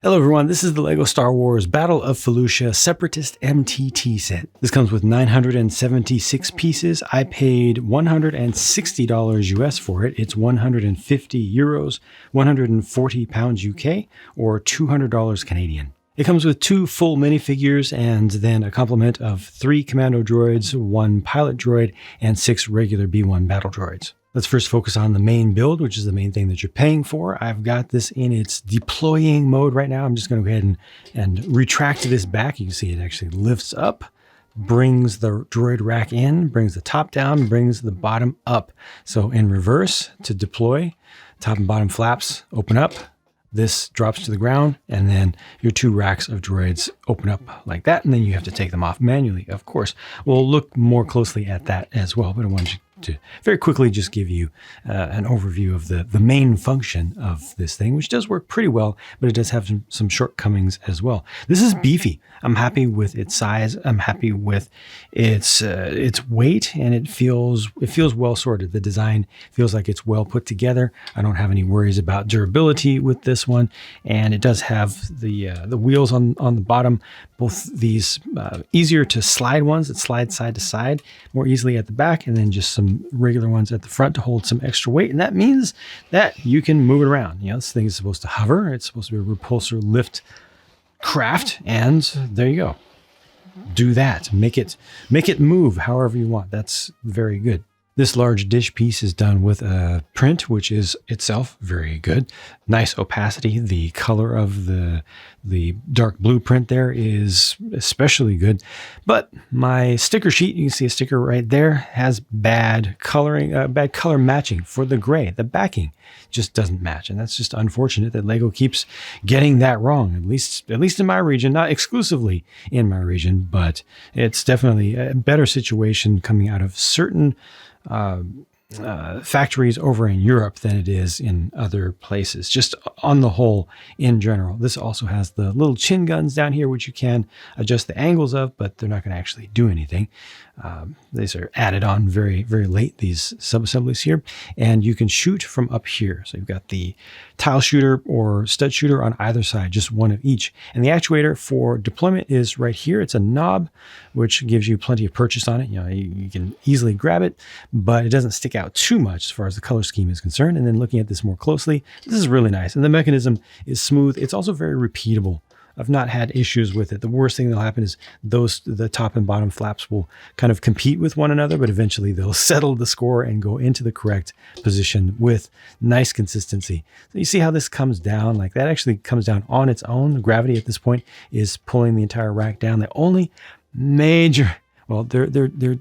Hello everyone, this is the LEGO Star Wars Battle of Felucia Separatist MTT set. This comes with 976 pieces. I paid $160 US for it. It's 150 euros, 140 pounds UK, or $200 Canadian. It comes with 2 full minifigures and then a complement of 3 commando droids, 1 pilot droid, and 6 regular B-1 battle droids. Let's first focus on the main build, which is the main thing that you're paying for. I've got this in its deploying mode right now. I'm just going to go ahead and retract this back. You can see it actually lifts up, brings the droid rack in, brings the top down, brings the bottom up. So in reverse to deploy, top and bottom flaps open up. This drops to the ground, and then your 2 racks of droids open up like that, and then you have to take them off manually, of course. We'll look more closely at that as well, but I wanted to very quickly just give you an overview of the main function of this thing, which does work pretty well, but it does have some shortcomings as well. This is beefy. I'm happy with its size. I'm happy with its weight, and it feels well sorted. The design feels like it's well put together. I don't have any worries about durability with this one, and it does have the wheels on the bottom. Both these easier to slide ones that slide side to side more easily at the back, and then just some regular ones at the front to hold some extra weight. And that means that you can move it around. You know, this thing is supposed to hover. It's supposed to be a repulsor lift craft, and there you go. Do that. Make it move however you want. That's very good. This large dish piece is done with a print, which is itself very good. Nice opacity. The color of the dark blue print there is especially good. But my sticker sheet, you can see a sticker right there, has bad coloring, bad color matching for the gray. The backing just doesn't match, and that's just unfortunate that LEGO keeps getting that wrong. At least in my region, not exclusively in my region, but it's definitely a better situation coming out of certain factories over in Europe than it is in other places, just on the whole in general. This also has the little chin guns down here, which you can adjust the angles of, but they're not going to actually do anything. These are added on very, very late, these sub-assemblies here, and you can shoot from up here. So you've got the tile shooter or stud shooter on either side, just one of each. And the actuator for deployment is right here. It's a knob, which gives you plenty of purchase on it. You know, you can easily grab it, but it doesn't stick out too much as far as the color scheme is concerned. And then looking at this more closely, this is really nice. And the mechanism is smooth. It's also very repeatable. I've not had issues with it. The worst thing that'll happen is the top and bottom flaps will kind of compete with one another, but eventually they'll settle the score and go into the correct position with nice consistency. So you see how this comes down? Like that actually comes down on its own. The gravity at this point is pulling the entire rack down. The only major, well, there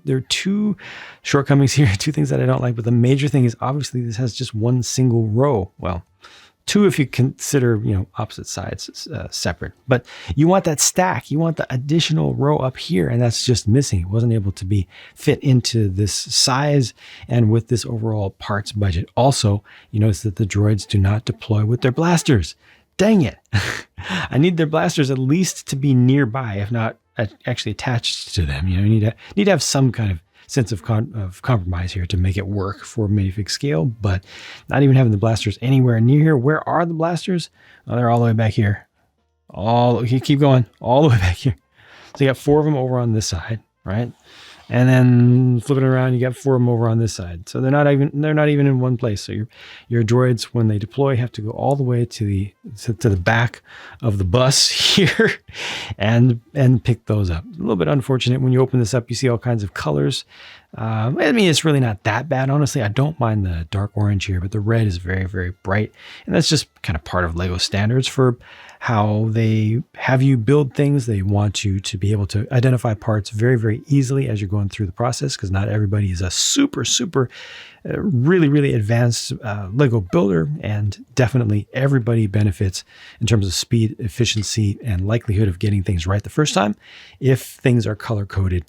are 2 shortcomings here, 2 things that I don't like, but the major thing is obviously this has just one single row. Well, 2 if you consider, you know, opposite sides separate. But you want that stack. You want the additional row up here, and that's just missing. It wasn't able to be fit into this size and with this overall parts budget. Also, you notice that the droids do not deploy with their blasters. Dang it. I need their blasters at least to be nearby, if not actually attached to them. You know, you need to have some kind of sense of compromise here to make it work for minifig scale, but not even having the blasters anywhere near here. Where are the blasters? Oh, they're all the way back here. You keep going all the way back here. So you got 4 of them over on this side, right? And then flipping around, you got 4 of them over on this side. So they're not even in one place. So your droids, when they deploy, have to go all the way to the back of the bus here and pick those up. A little bit unfortunate. When you open this up, you see all kinds of colors. I mean, it's really not that bad, honestly. I don't mind the dark orange here, but the red is very, very bright. And that's just kind of part of LEGO standards for how they have you build things. They want you to be able to identify parts very, very easily as you're going through the process, because not everybody is a super, really, really advanced LEGO builder, and definitely everybody benefits in terms of speed, efficiency, and likelihood of getting things right the first time if things are color-coded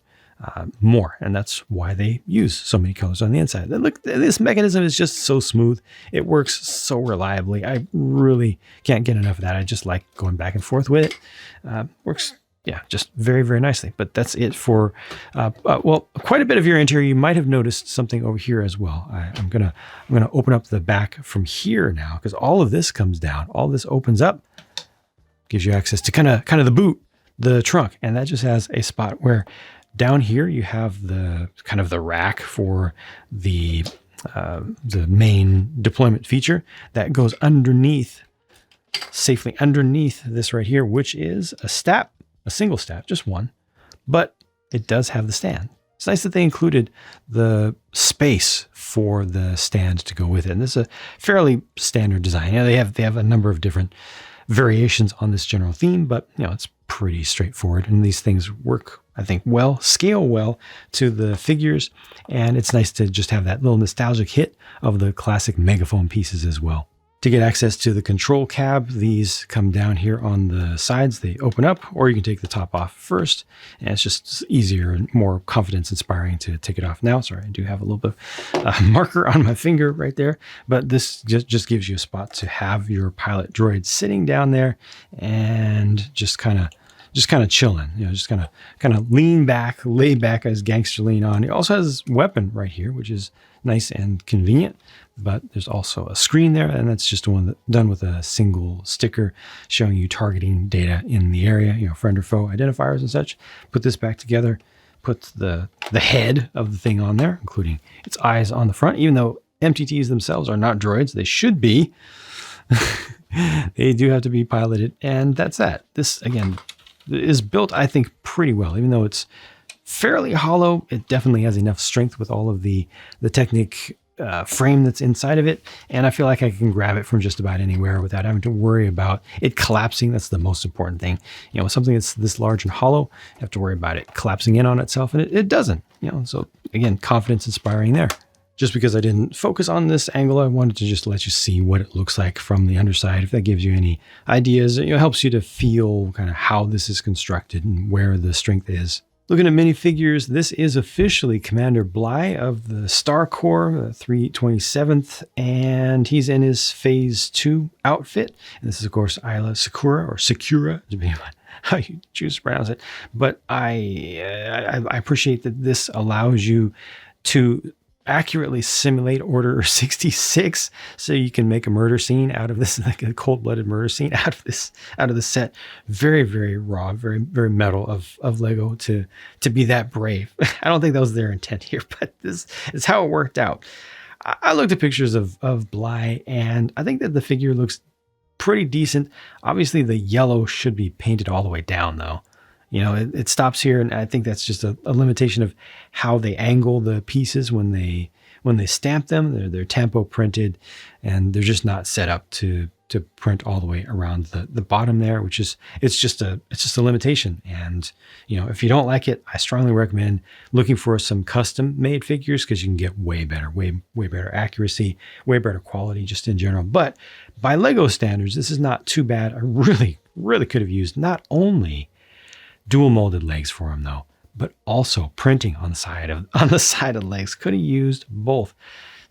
more, and that's why they use so many colors on the inside. And look, this mechanism is just so smooth. It works so reliably. I really can't get enough of that. I just like going back and forth with it. Works, yeah, just very, very nicely. But that's it for, well, quite a bit of your interior. You might have noticed something over here as well. I'm gonna open up the back from here now, because all of this comes down. All this opens up. gives you access to kind of the boot, the trunk, and that just has a spot where down here you have the kind of the rack for the main deployment feature that goes underneath, safely underneath this right here, which is a single step, just one, but it does have the stand. It's nice that they included the space for the stand to go with it. And this is a fairly standard design. They have a number of different variations on this general theme, but it's pretty straightforward. And these things work, I think, well, scale well to the figures. And it's nice to just have that little nostalgic hit of the classic megaphone pieces as well. To get access to the control cab, these come down here on the sides. They open up, or you can take the top off first. And it's just easier and more confidence inspiring to take it off now. Sorry, I do have a little bit of marker on my finger right there, but this just gives you a spot to have your pilot droid sitting down there and just kind of chilling, just kind of lean back, lay back as gangster lean on. It also has this weapon right here, which is nice and convenient, but there's also a screen there, and that's just one done with a single sticker showing you targeting data in the area, friend or foe identifiers and such. Put this back together, put the head of the thing on there, including its eyes on the front, even though MTTs themselves are not droids. They should be. They do have to be piloted, and that's that. This, again, is built, I think, pretty well. Even though it's fairly hollow, it definitely has enough strength with all of the Technic frame that's inside of it. And I feel like I can grab it from just about anywhere without having to worry about it collapsing. That's the most important thing. Something that's this large and hollow, you have to worry about it collapsing in on itself, and it doesn't. So again, confidence inspiring there. Just because I didn't focus on this angle, I wanted to just let you see what it looks like from the underside. If that gives you any ideas, it helps you to feel kind of how this is constructed and where the strength is. Looking at minifigures, this is officially Commander Bly of the Star Corps, the 327th, and he's in his Phase 2 outfit. And this is, of course, Isla Secura, or Secura, depending on how you choose to pronounce it. But I appreciate that this allows you to accurately simulate Order 66, so you can make a murder scene out of this, like a cold-blooded murder scene out of the set. Very, very raw, very, very metal of Lego to be that brave. I don't think that was their intent here, but this is how it worked out. I looked at pictures of Bly, and I think that the figure looks pretty decent. Obviously, the yellow should be painted all the way down, though. It stops here, and I think that's just a limitation of how they angle the pieces when they stamp them. They're tempo printed, and they're just not set up to print all the way around the bottom there, which is it's just a limitation. And if you don't like it, I strongly recommend looking for some custom made figures, because you can get way better accuracy, way better quality just in general. But by Lego standards, this is not too bad. I really could have used not only dual molded legs for him, though, but also printing on the side of legs. Could have used both.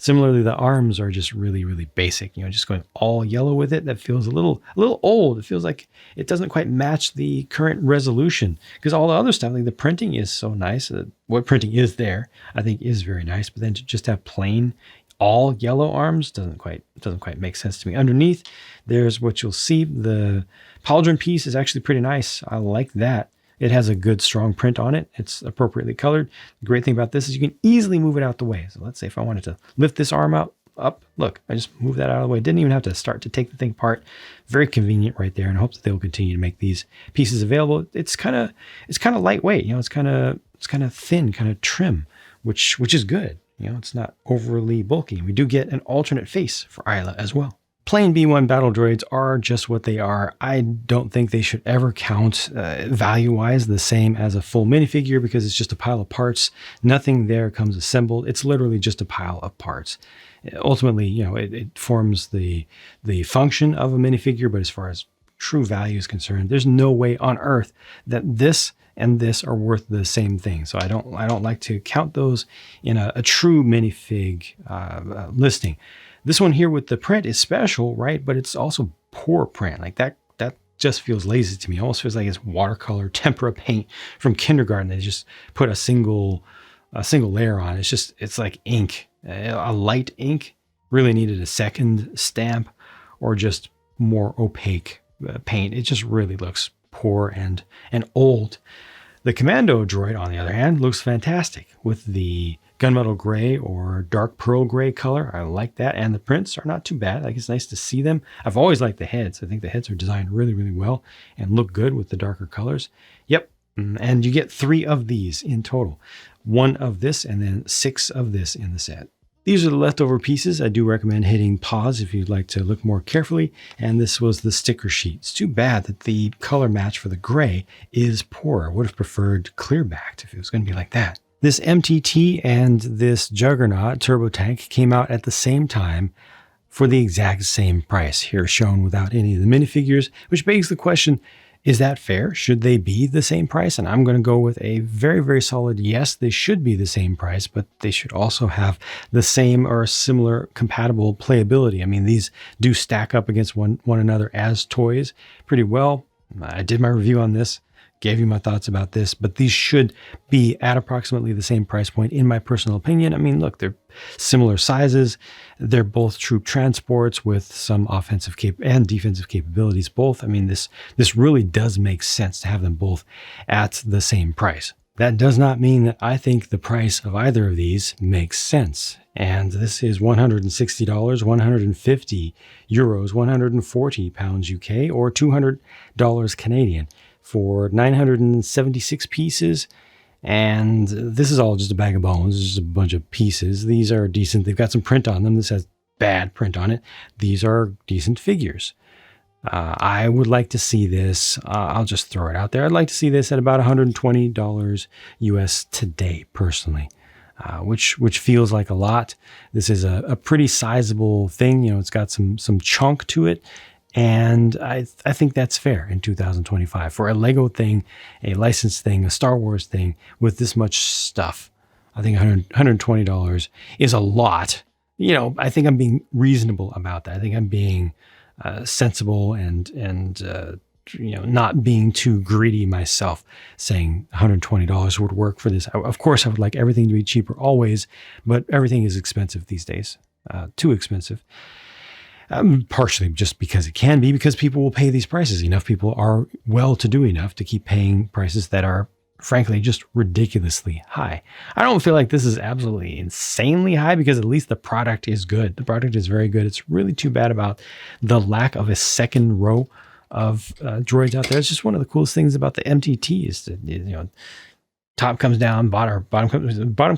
Similarly, the arms are just really basic. Just going all yellow with it, that feels a little old. It feels like it doesn't quite match the current resolution, because all the other stuff, like the printing, is so nice. What printing is there, I think, is very nice. But then to just have plain all yellow arms doesn't quite make sense to me. Underneath, there's what you'll see. The pauldron piece is actually pretty nice. I like that. It has a good strong print on it. It's appropriately colored. The great thing about this is you can easily move it out the way. So let's say if I wanted to lift this arm up, look, I just moved that out of the way. Didn't even have to start to take the thing apart. Very convenient right there, and I hope that they will continue to make these pieces available. It's kind of lightweight, it's kind of thin, kind of trim, which is good. It's not overly bulky. We do get an alternate face for Isla as well. Plain B1 battle droids are just what they are. I don't think they should ever count value-wise the same as a full minifigure, because it's just a pile of parts. Nothing there comes assembled. It's literally just a pile of parts. Ultimately, it forms the function of a minifigure, but as far as true value is concerned, there's no way on earth that this and this are worth the same thing. So I don't like to count those in a true minifig listing. This one here with the print is special, right? But it's also poor print. Like that just feels lazy to me. It almost feels like it's watercolor tempera paint from kindergarten. They just put a single layer on. It's like ink, a light ink. Really needed a second stamp, or just more opaque paint. It just really looks poor and old. The Commando droid, on the other hand, looks fantastic with the gunmetal gray or dark pearl gray color. I like that. And the prints are not too bad. Like, it's nice to see them. I've always liked the heads. I think the heads are designed really, really well and look good with the darker colors. Yep. And you get 3 of these in total. 1 of this and then 6 of this in the set. These are the leftover pieces. I do recommend hitting pause if you'd like to look more carefully. And this was the sticker sheet. It's too bad that the color match for the gray is poor. I would have preferred clear backed if it was going to be like that. This MTT and this Juggernaut turbo tank came out at the same time for the exact same price, here shown without any of the minifigures, which begs the question, is that fair? Should they be the same price? And I'm going to go with a very, very solid yes, they should be the same price, but they should also have the same or similar compatible playability. I mean, these do stack up against one another as toys pretty well. I did my review on this, gave you my thoughts about this, but these should be at approximately the same price point in my personal opinion. I mean, look, they're similar sizes. They're both troop transports with some offensive and defensive capabilities both. I mean, this really does make sense to have them both at the same price. That does not mean that I think the price of either of these makes sense. And this is $160, 150 euros, 140 pounds UK, or $200 Canadian. For 976 pieces, and this is all just a bag of bones. It's just a bunch of pieces. These are decent. They've got some print on them. This has bad print on it. These are decent figures. I would like to see this. I'll just throw it out there. I'd like to see this at about $120 US today, personally, which feels like a lot. This is a pretty sizable thing. You know, it's got some chunk to it. And I think that's fair in 2025 for a Lego thing, a licensed thing, a Star Wars thing with this much stuff. I think $120 is a lot. You know, I think I'm being reasonable about that. I think I'm being sensible and you know, not being too greedy myself, saying $120 would work for this. Of course, I would like everything to be cheaper always, but everything is expensive these days, too expensive. Partially just because it can be, because people will pay these prices. Enough people are well-to-do enough to keep paying prices that are, frankly, just ridiculously high. I don't feel like this is absolutely insanely high, because at least the product is good. The product is very good. It's really too bad about the lack of a second row of droids out there. It's just one of the coolest things about the MTT is that, you know, top comes down, bottom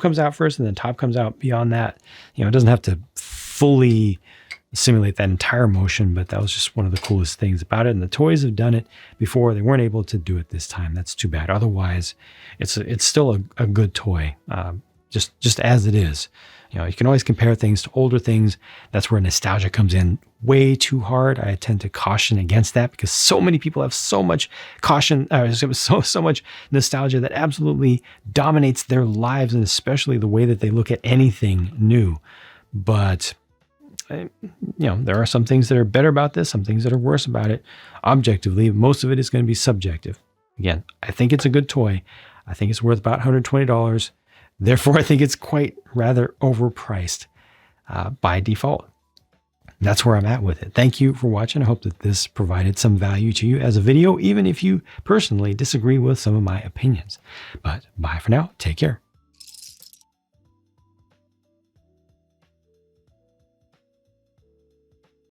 comes out first, and then top comes out beyond that. You know, it doesn't have to fully simulate that entire motion, but that was just one of the coolest things about it. And the toys have done it before. They weren't able to do it this time. That's too bad. Otherwise, it's still a good toy, just as it is. You know, you can always compare things to older things. That's where nostalgia comes in way too hard. I tend to caution against that, because so many people have so much so much nostalgia that absolutely dominates their lives, and especially the way that they look at anything new. But you know, there are some things that are better about this, some things that are worse about it. Objectively, most of it is going to be subjective. Again, I think it's a good toy. I think it's worth about $120. Therefore, I think it's quite rather overpriced by default. That's where I'm at with it. Thank you for watching. I hope that this provided some value to you as a video, even if you personally disagree with some of my opinions. But bye for now. Take care.